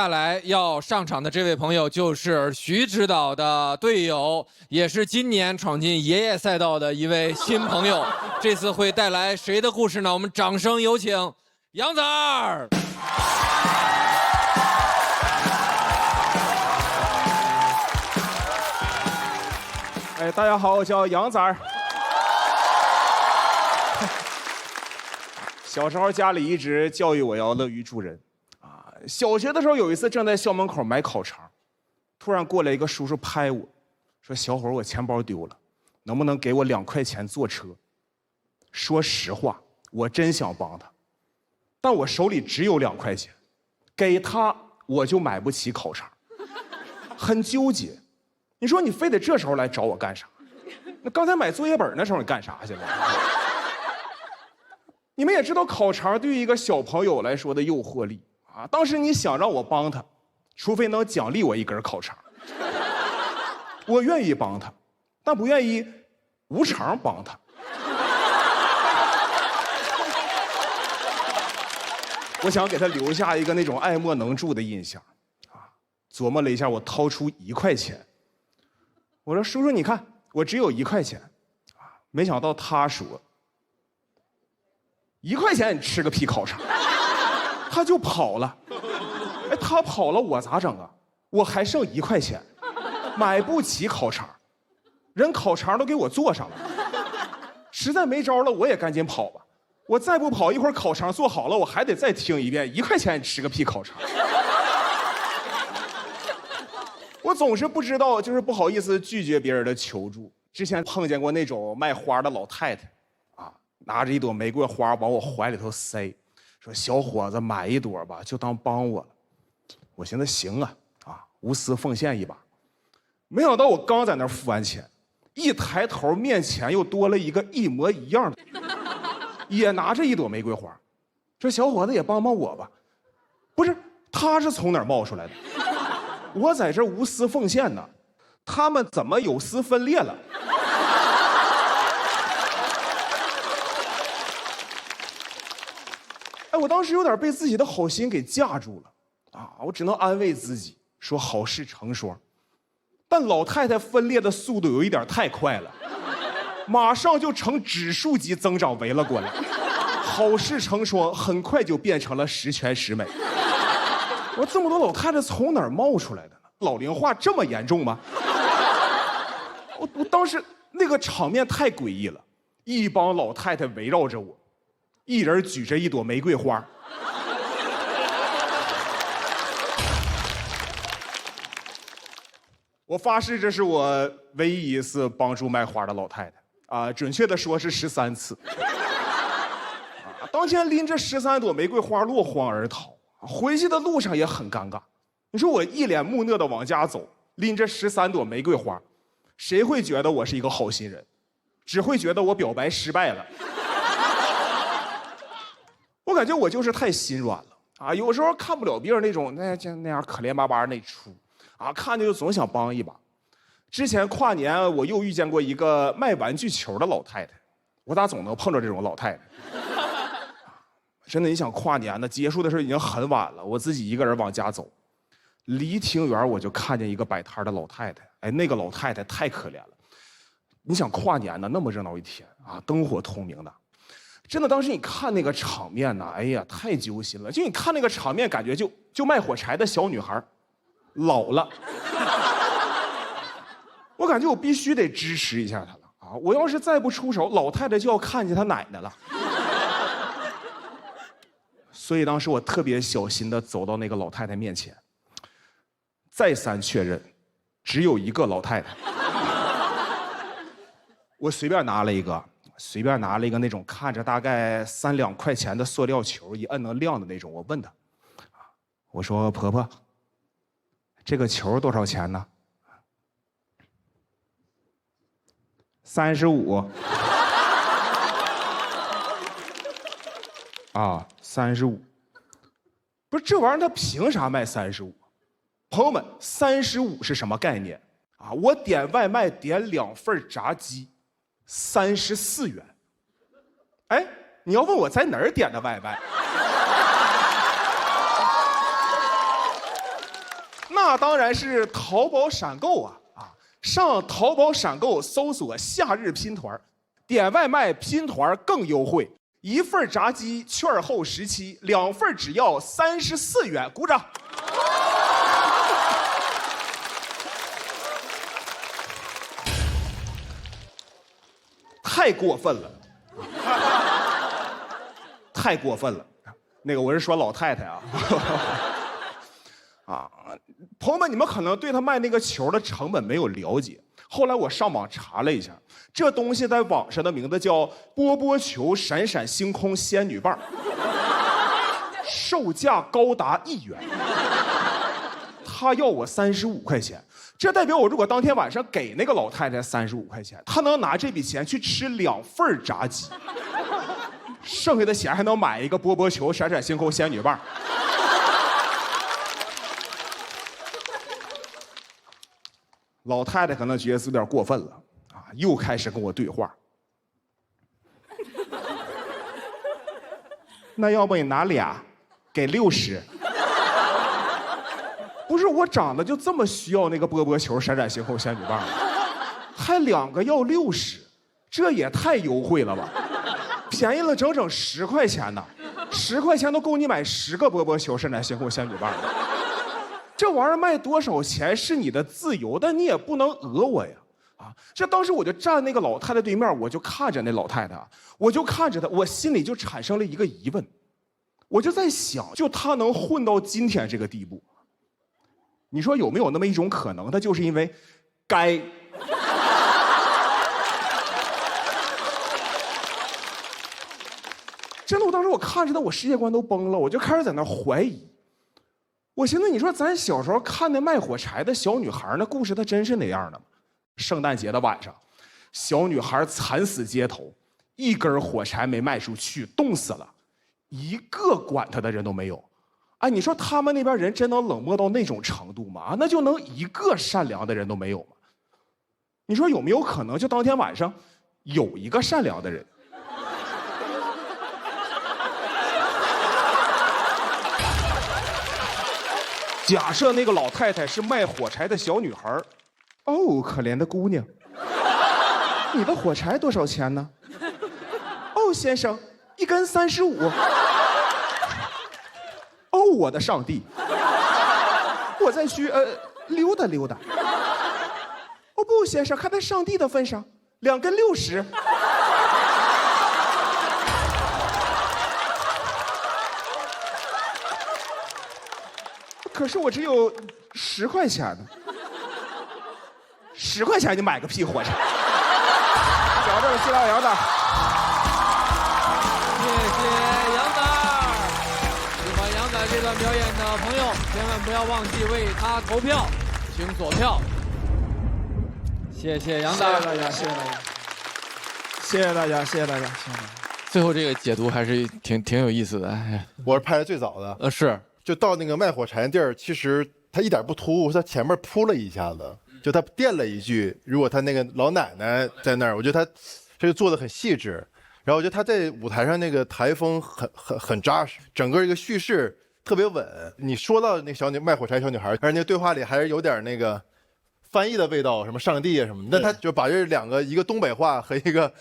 下来要上场的这位朋友就是徐指导的队友，也是今年闯进爷爷赛道的一位新朋友。这次会带来谁的故事呢？我们掌声有请杨仔儿。哎，大家好，我叫杨仔儿。小时候家里一直教育我要乐于助人。小学的时候有一次正在校门口买烤肠，突然过来一个叔叔拍我，说：“小伙，我钱包丢了，能不能给我2块钱坐车？”说实话，我真想帮他，但我手里只有2块钱，给他我就买不起烤肠，很纠结。你说你非得这时候来找我干啥？那刚才买作业本那时候你干啥去了？你们也知道烤肠对于一个小朋友来说的诱惑力。当时你想让我帮他，除非能奖励我1根烤肠，我愿意帮他，但不愿意无偿帮他。我想给他留下一个那种爱莫能助的印象。琢磨了一下，我掏出1块钱，我说：“叔叔，你看，我只有1块钱。”没想到他说：“1块钱你吃个屁烤肠！”他就跑了。哎，他跑了，我咋整啊？我还剩1块钱，买不起烤肠，人烤肠都给我做上了。实在没招了，我也赶紧跑吧。我再不跑，一会儿烤肠做好了，我还得再听一遍：“1块钱你吃个屁烤肠！”我总是不知道，就是不好意思拒绝别人的求助。之前碰见过那种卖花的老太太，拿着1朵玫瑰花往我怀里头塞。说：“小伙子，买1朵吧，就当帮我了。”我寻思行啊，无私奉献一把。没想到我刚在那儿付完钱，一抬头面前又多了一个一模一样的，也拿着1朵玫瑰花。这小伙子也帮帮我吧。不是，他是从哪儿冒出来的？我在这无私奉献呢，他们怎么有丝分裂了？哎，我当时有点被自己的好心给架住了，我只能安慰自己说好事成双。但老太太分裂的速度有一点太快了，马上就呈指数级增长围了过来，好事成双很快就变成了十全十美。我这么多老太太从哪儿冒出来的呢？老龄化这么严重吗？我当时那个场面太诡异了，一帮老太太围绕着我。一人举着1朵玫瑰花，我发誓这是我唯一一次帮助卖花的老太太准确的说是13次。当天拎着13朵玫瑰花落荒而逃，回去的路上也很尴尬。你说我一脸木讷的往家走，拎着13朵玫瑰花，谁会觉得我是一个好心人？只会觉得我表白失败了。我感觉我就是太心软了有时候看不了别人那种那样可怜巴巴那出看着就总想帮一把。之前跨年我又遇见过一个卖玩具球的老太太，我咋总能碰着这种老太太？真的，你想跨年呢，结束的时候已经很晚了，我自己一个人往家走，离庭园我就看见一个摆摊的老太太，哎，那个老太太太可怜了。你想跨年呢，那么热闹一天灯火通明的。真的，当时你看那个场面呢，哎呀，太揪心了。就你看那个场面，感觉就卖火柴的小女孩，老了。我感觉我必须得支持一下她了我要是再不出手，老太太就要看见她奶奶了。所以当时我特别小心地走到那个老太太面前，再三确认，只有1个老太太。我随便拿了一个那种看着大概3、2块钱的塑料球，一摁能亮的那种。我问她，我说：“婆婆，这个球多少钱呢？”35。35。不是这玩意儿，它凭啥卖35？朋友们，35是什么概念我点外卖点2份炸鸡，34元。哎，你要问我在哪儿点的外卖？那当然是淘宝闪购啊！上淘宝闪购搜索夏日拼团，点外卖拼团更优惠，1份炸鸡券后17，2份只要34元，鼓掌！太过分了，太过分了！那个我是说老太太啊。朋友们，你们可能对他卖那个球的成本没有了解。后来我上网查了一下，这东西在网上的名字叫波波球闪闪星空仙女棒，售价高达1元。他要我35块钱，这代表我如果当天晚上给那个老太太35块钱，他能拿这笔钱去吃2份炸鸡，剩下的钱还能买一个波波球闪闪星空仙女棒。老太太可能觉得有点过分了又开始跟我对话。那要不你拿俩，给60。不是我长得就这么需要那个波波球闪闪星空仙女棒，还2个要60，这也太优惠了吧？便宜了整整10块钱呢，10块钱都够你买10个波波球闪闪星空仙女棒了。这玩意儿卖多少钱是你的自由，但你也不能讹我呀！这当时我就站那个老太太对面，我就看着那老太太，我就看着她，我心里就产生了一个疑问，我就在想，就她能混到今天这个地步，你说有没有那么一种可能，她就是因为该。真的，我当时我看着她，我世界观都崩了，我就开始在那怀疑。我寻思，你说咱小时候看那卖火柴的小女孩，那故事它真是那样的吗？圣诞节的晚上，小女孩惨死街头，1根火柴没卖出去，冻死了，1个管她的人都没有。哎，你说他们那边人真能冷漠到那种程度吗？那就能1个善良的人都没有吗？你说有没有可能，就当天晚上有一个善良的人？假设那个老太太是卖火柴的小女孩，哦，可怜的姑娘，你的火柴多少钱呢？哦，先生，1根35。哦，我的上帝，我再去溜达溜达。哦不，先生，看在上帝的份上，2根60。可是我只有10块钱呢，10块钱你买个屁火柴！摇着谢大摇的，谢谢杨仔。喜欢杨仔这段表演的朋友，千万不要忘记为他投票，请左票。谢谢杨仔，谢谢大家，谢谢大家，谢谢大家，谢谢大家，谢谢大家。最后这个解读还是挺有意思的，哎，我是拍的最早的，是。就到那个卖火柴地儿，其实他一点不突兀，他前面铺了一下子，就他垫了一句，如果他那个老奶奶在那儿，我觉得他这个做的很细致，然后我觉得他在舞台上那个台风很扎实，整个一个叙事特别稳。你说到那小卖火柴小女孩，而且那个对话里还是有点那个翻译的味道，什么上帝啊什么的，那他就把这2个，一个东北话和一个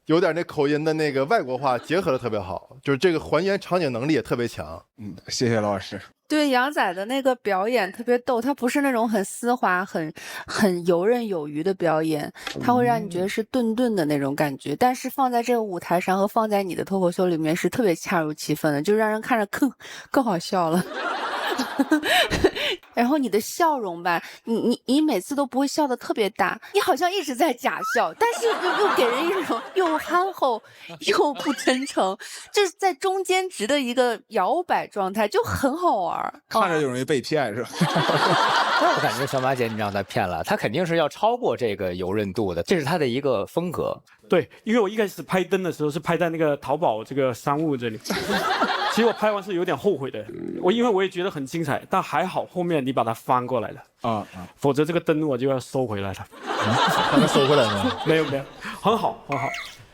有点那口音的那个外国话结合的特别好，就是这个还原场景能力也特别强。谢谢老师。对杨仔的那个表演特别逗，他不是那种很丝滑、很游刃有余的表演，他会让你觉得是顿顿的那种感觉，但是放在这个舞台上和放在你的脱口秀里面是特别恰如其分的，就让人看着更好笑了。然后你的笑容吧，你每次都不会笑得特别大，你好像一直在假笑，但是又给人一种又憨厚又不真诚，就是在中间值的一个摇摆状态，就很好玩。看着就容易被骗是吧？那我感觉小马姐你让她骗了，她肯定是要超过这个油韧度的，这是她的一个风格。对，因为我一开始拍灯的时候是拍在那个淘宝这个商务这里，其实我拍完是有点后悔的，因为我也觉得很精彩，但还好后面你把它翻过来了否则这个灯我就要收回来了。把它收回来吗？没有，很好。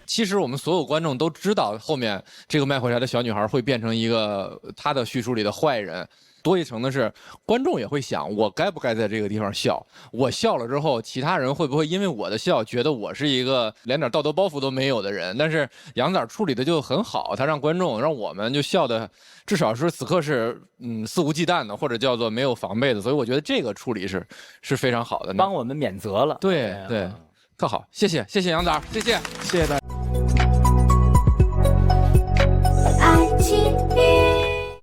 其实我们所有观众都知道，后面这个卖火柴的小女孩会变成一个她的叙述里的坏人，多一层的是，观众也会想，我该不该在这个地方笑？我笑了之后，其他人会不会因为我的笑，觉得我是一个连点道德包袱都没有的人？但是杨仔处理的就很好，他让观众，让我们就笑的，至少是此刻是肆无忌惮的，或者叫做没有防备的。所以我觉得这个处理是非常好的，帮我们免责了。对对，特好，谢谢杨仔，谢谢。谢谢大家。